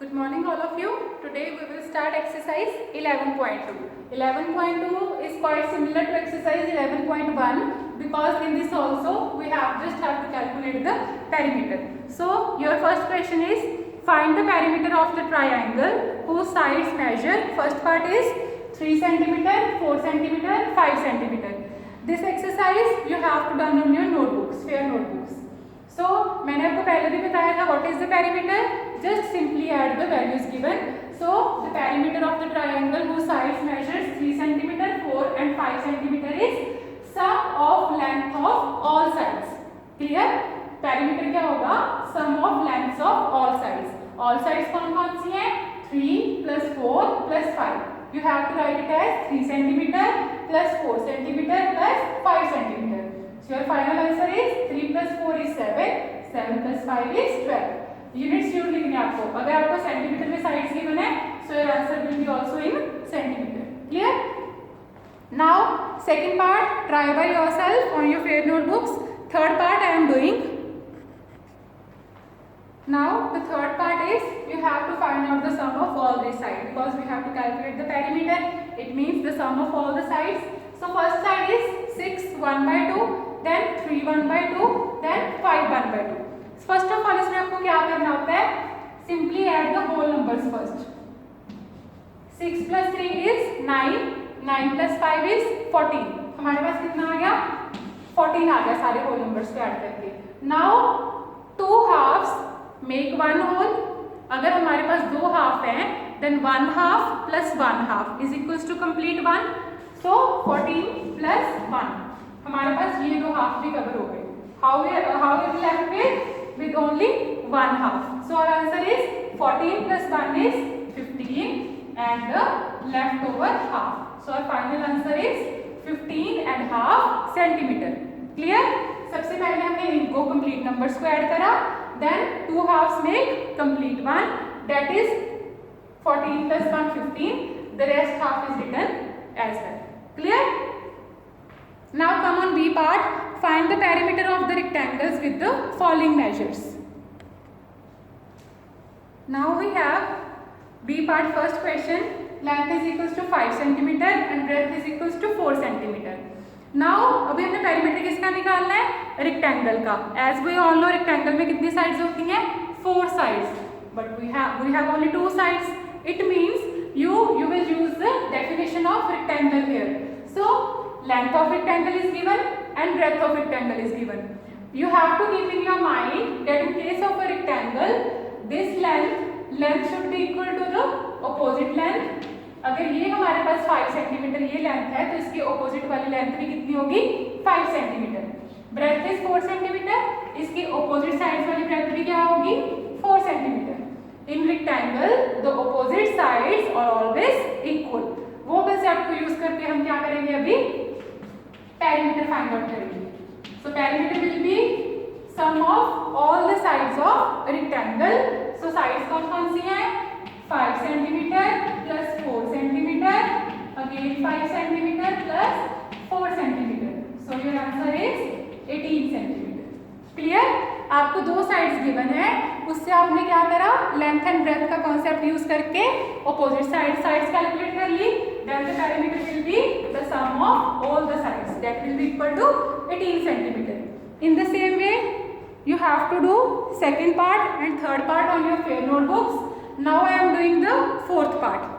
Good morning all of you. Today we will start exercise 11.2. 11.2 is quite similar to exercise 11.1 because in this also we have to calculate the perimeter. So your first question is find the perimeter of the triangle whose sides measure. First part is 3 cm, 4 cm, 5 cm. This exercise you have to done on your notebooks, fair notebooks. So मैंने आपको पहले भी बताया था what is the perimeter? Just simply add the values given. So the perimeter of the triangle whose sides measures 3 cm, 4 and 5 cm is sum of length of all sides. Clear? Perimeter क्या होगा? Sum of lengths of all sides. All sides कौन कौन सी हैं? 3 plus 4 plus 5. You have to write it as 3 cm plus 4 cm plus 5 cm. So your final answer is 3 plus 4 is 7, 7 plus 5 is 12. Units use लिखने आपको, अगर आपको centimetre में sides given है so your answer will be also in centimetre. Clear? Now second part try by yourself on your fair notebooks. Third part I am doing. Now the third part is you have to find out the sum of all these sides because we have to calculate the perimeter. It means the sum of all the sides. So first side is 6 1 by 2, then 3 1 by 2, then 5 1 by 2. First of all इसमें आपको क्या करना होता है? Simply add the whole numbers first. 6 plus 3 is 9, 9 plus 5 is 14. हमारे पास कितना आ गया? 14 आ गया सारे होल नंबर्स को ऐड करके. Now 2 halves make 1 whole. अगर हमारे पास 2 हाफ हैं then 1 half plus 1 half is equals to complete 1. So 14 plus 1 हमारे पास ये 2 हाफ भी कवर हो गए. How we left with only 1 half. So our answer is 14 plus 1 is 15 and the leftover half. So our final answer is 15 and half centimeter. Clear? सबसे पहले हमने इनको complete numbers को add करा. Then 2 halves make complete 1. That is 14 plus 1 15. The rest half is written as well. Clear? Now come on B part. Find the perimeter of the rectangles with the following measures. Now we have B part first question. Length is equals to 5 cm and breadth is equals to 4 cm. Now अभी हमने perimeter किसका निकालना है? Rectangle का. As we all know rectangle में कितनी sides होती हैं? 4 sides. But we have only 2 sides. It means you will use the definition of rectangle here. So length of rectangle is given and breadth of rectangle is given. You have to keep in your mind that in case of a rectangle, this length should be equal to the opposite length. अगर ये हमारे पास 5 centimetre ये length है तो इसकी opposite वाली length भी कितनी होगी? 5 सेंटीमीटर. Breadth is 4 centimetre. इसकी ऑपोजिट साइड्स वाली ब्रेथ भी क्या होगी? 4 centimetre. In rectangle the opposite sides are always equal. वो कंसेप्ट को यूज करके हम क्या करेंगे? अभी perimeter find out करेंगे. So perimeter will be sum of all the sides of a rectangle. So sides कौन कौन सी हैं? 5 cm plus 4 cm, again 5 cm plus 4 cm. So your answer is 18 cm. Clear? आपको 2 sides given है, उससे आपने क्या करा? लेंथ एंड ब्रेथ का कॉन्सेप्ट यूज करके ऑपोजिट साइड्स कैलकुलेट कर ली. Then the perimeter will be the sum of all the sides. That will be equal to 18 cm. In the same way, you have to do second part and third part on your fair notebooks. Now I am doing the fourth part.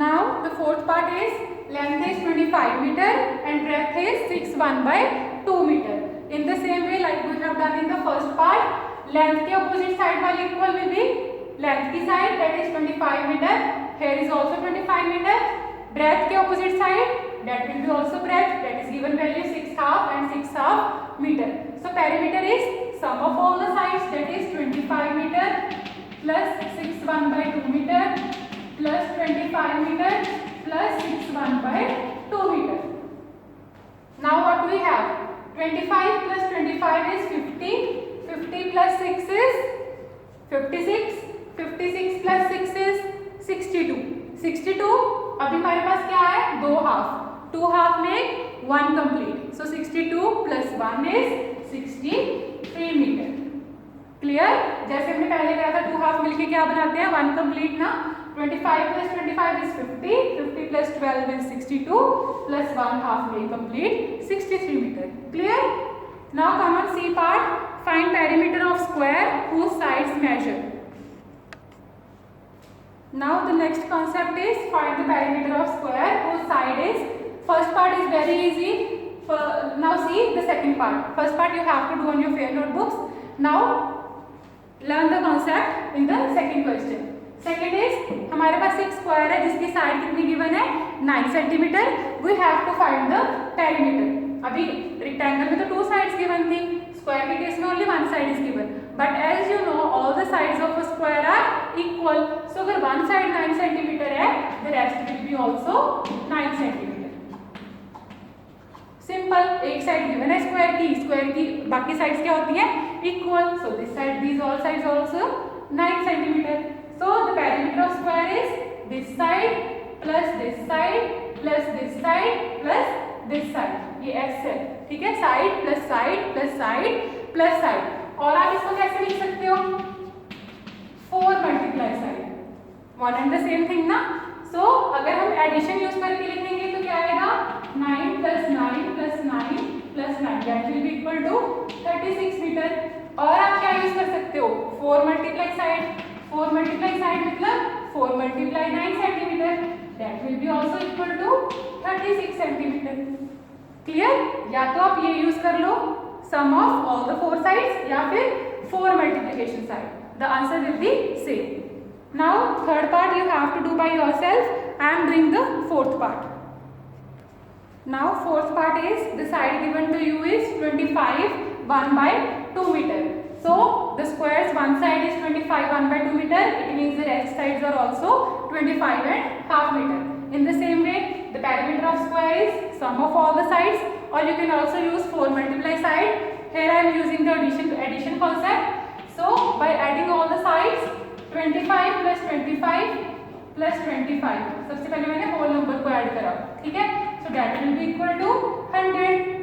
Now the fourth part is length is 25 meter and breadth is 6 1 by 2 meter. In the same way like we have done in the first part, length के opposite side वाली equal will be length की side that is 25 meter. Here is also 25 meter. Breadth के opposite side that will be also breadth that is given value 6 half and 6 half meter. So perimeter is sum of all the sides that is 25 meter plus 6 1 by 2 meter plus 25 meter plus 6 1 by 2 meter. Now what do we have? 25 plus 25 is 50. 50 plus 6 is 56. 56 plus 6 is 62. 62 अभी हमारे पास क्या है? 2 half. 2 half में 1 complete. So 62 plus 1 is 63 metre. Clear? जैसे हमने पहले पहले क्या था, 2 हाफ मिलके क्या बनाते हैं, 1 कंप्लीट ना। 25 + 25 is 50, 50 + 12 is 62, plus 1 half will complete 63 meter. Clear? Now come on C part. Find perimeter of square whose sides measure. Now the next concept is find the perimeter of square whose side is. First part is very easy. Now see the second part. First part you have to do on your fair notebooks. Now learn the concept in the second question. Second is हमारे पास एक square है जिसकी side कितनी given है, 9 centimetre. We have to find the perimeter. अभी rectangle में तो 2 sides given थी, स्क्वायर के केस में only 1 side is given. But as you know all the sides of a square are equal. So अगर one side 9 centimetre है, the rest will be also 9 centimetre. Simple. एक side given है square की बाकी sides क्या होती है, equal. So this side, these all sides also 9 centimetre. So the perimeter of square is this side plus this side plus this side plus this side. ये x है, ठीक है. Side plus side plus side plus side. और आप इसको कैसे लिख सकते हो, 4 multiply side. One and the same thing ना. सो अगर हम एडिशन यूज करके लिखेंगे तो क्या आएगा, 9 + 9 + 9 + 9 that will be equal to 36 metre. और आप क्या यूज कर सकते हो, 4 मल्टीप्लाई साइड. 4 मल्टीप्लाई साइड मतलब 4 multiply 9 centimetre that will be also equal to 36 centimetre. Clear? या तो आप ये यूज कर लो, sum of all the 4 sides, या फिर 4 multiplication side. The answer will be same. Now third part you have to do by yourself. I am doing the fourth part. Now fourth part is the side given to you is 25 1/2 meter. So the square's one side is 25 1/2 meter. It means the rest sides are also 25.5 meter. In the same way, the perimeter of square is sum of all the sides, or you can also use 4 multiply side. Here I am using the addition concept. So by adding all the sides, 25 + 25 + 25. सबसे पहले मैंने whole number को add करा, ठीक है. So that will be equal to 100.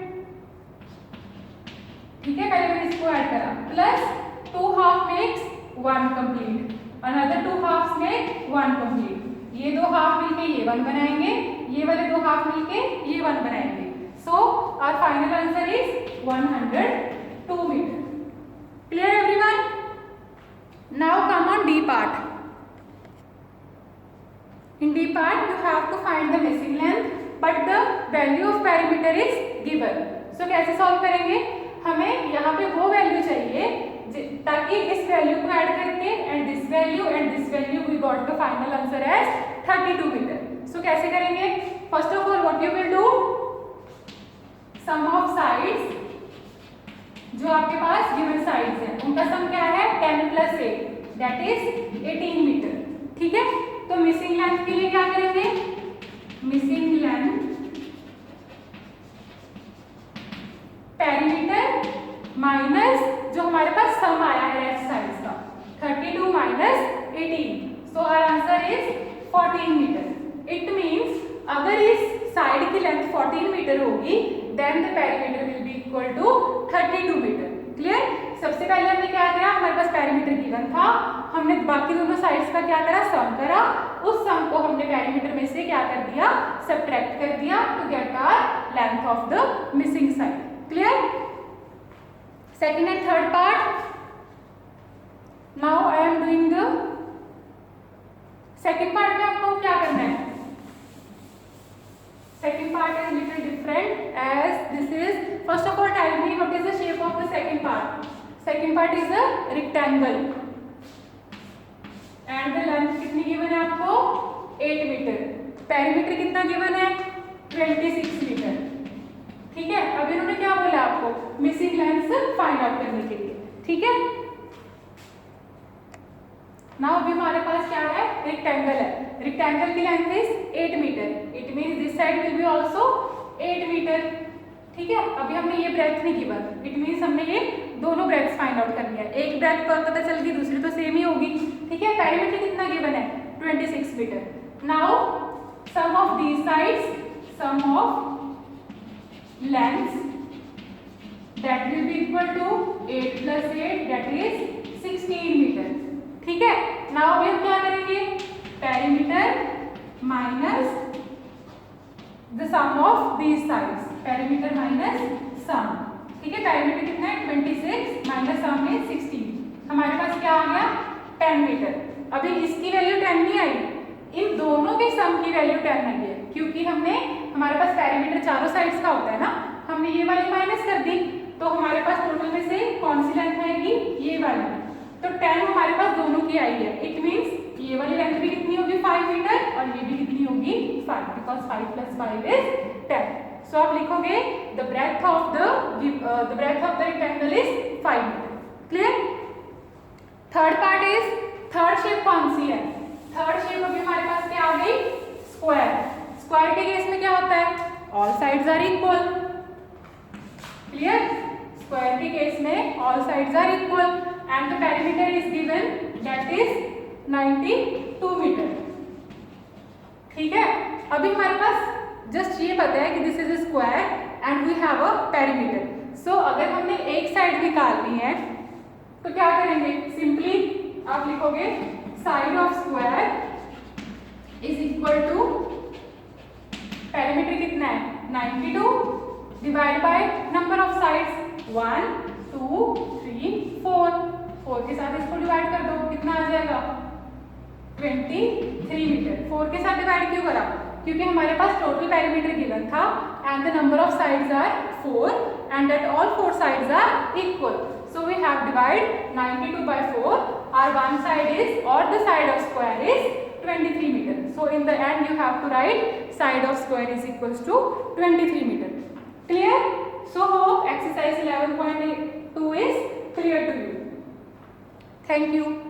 ठीक है, पहले मैंने इसको ऐड करा. Plus 2 half makes 1 complete, another 2 halves make 1 complete. ये 2 हाफ मिलके ये 1 बनाएंगे, ये वाले 2 हाफ मिलके ये 1 बनाएंगे. So our final answer is 102 metre. Clear everyone? Now come on D part. In D part you have to find the missing length, but the value of perimeter is given. So कैसे solve करेंगे, हमें यहाँ पे वो value चाहिए ताकि इस value को ऐड करके and this value we got the final answer as 32 metre. So कैसे करेंगे, first of all what you will do, some of sides, जो आपके पास गिवन साइड्स हैं उनका सम क्या है, 10 + 8 दैट इज 18 मीटर. ठीक है, तो मिसिंग लेंथ के लिए क्या करेंगे, मिसिंग लेंथ पेरीमीटर माइनस जो हमारे पास सम आया है लेफ्ट साइड का, 32 - 18. So our answer is 14 metre. It means अगर इस साइड की लेंथ 14 मीटर होगी then the perimeter will be equal to 32 metre. Clear? सबसे पहले हमने क्या करा, हमारे पास पेरीमीटर गिवन था, हमने बाकी दोनों साइड्स का क्या करा, सम करा. उस सम को हमने पेरीमीटर में से क्या कर दिया, सब्ट्रैक्ट कर दिया to get our length of the missing side. Clear? Second and third part. Now I am doing the second part में आपको क्या करना है, second part is little different as this is, first of all tell me what is the shape of the second part. Second part is a rectangle and the length कितनी given है आपको, 8 metre. Perimeter कितना given है, 26 metre. ठीक है, अब इन्होंने क्या बोला आपको, मिसिंग लेंथ फाइंड आउट करने के लिए. ठीक है, नाउ अभी हमारे पास क्या है, रेक्टेंगल है. रेक्टेंगल की length is 8 metre. It means this side will be also 8 metre. ठीक है, अभी हमने ये ब्रेथ नहीं गिवन, इट मींस हमने ये दोनों ब्रेथ्स फाइंड आउट करनी है. एक ब्रेथ पर पता चल गई, दूसरी तो सेम ही होगी. ठीक है, पेरीमीटर कितना गिवन है, 26 metre. Now sum of these sides, sum of lengths that will be equal to 8 + 8 that is 16 metre. Sum of these sides, perimeter minus sum. ठीक है, पेरीमीटर कितना है 26 माइनस सम है 16, हमारे पास क्या आ गया 10 मीटर। अभी इसकी वैल्यू 10 नहीं आई, इन दोनों के सम की वैल्यू 10 आई है, क्योंकि हमने हमारे पास पेरीमीटर चारों साइड्स का होता है ना, हमने ये वाली माइनस कर दी, तो हमारे पास टोटल में से कौन सी लेंथ आएगी, ये वाली। तो 10 हमारे पास दोनों की आई है, इट मीन्स ये वाली लेंथ भी कितनी होगी 5 मीटर और ये भी कितनी होगी 5, बिकॉज 5 + 5 इज 10। सो आप लिखोगे the breadth of the rectangle is 5 metre. Clear. Third part is, third shape कौन सी है, थर्ड शेप अभी हमारे पास क्या आ गई स्क्वायर। स्क्वायर के केस में क्या होता है, all sides are equal. Clear, square के केस में all sides are equal and the perimeter is given that is 92 metre. ठीक है, अभी हमारे पास जस्ट ये पता है कि this is a square and we have a perimeter. So अगर हमने एक साइड निकालनी है तो क्या करेंगे, सिंपली आप लिखोगे side of square is equal to, perimeter कितना है 92 divide by number of sides 1 2 3 4, 4 के साथ इसको डिवाइड कर दो, कितना आ जाएगा 23 मीटर। 4 के साथ डिवाइड क्यों करा, क्योंकि हमारे पास टोटल पेरीमीटर गिवन था and the number of sides are 4 and that all 4 sides are equal. So we have divide 92 by 4. Our one side is, or the side of square is 23 meter. So in the end you have to write side of square is equals to 23 meter. Clear? So hope exercise 11.2 is clear to you. Thank you.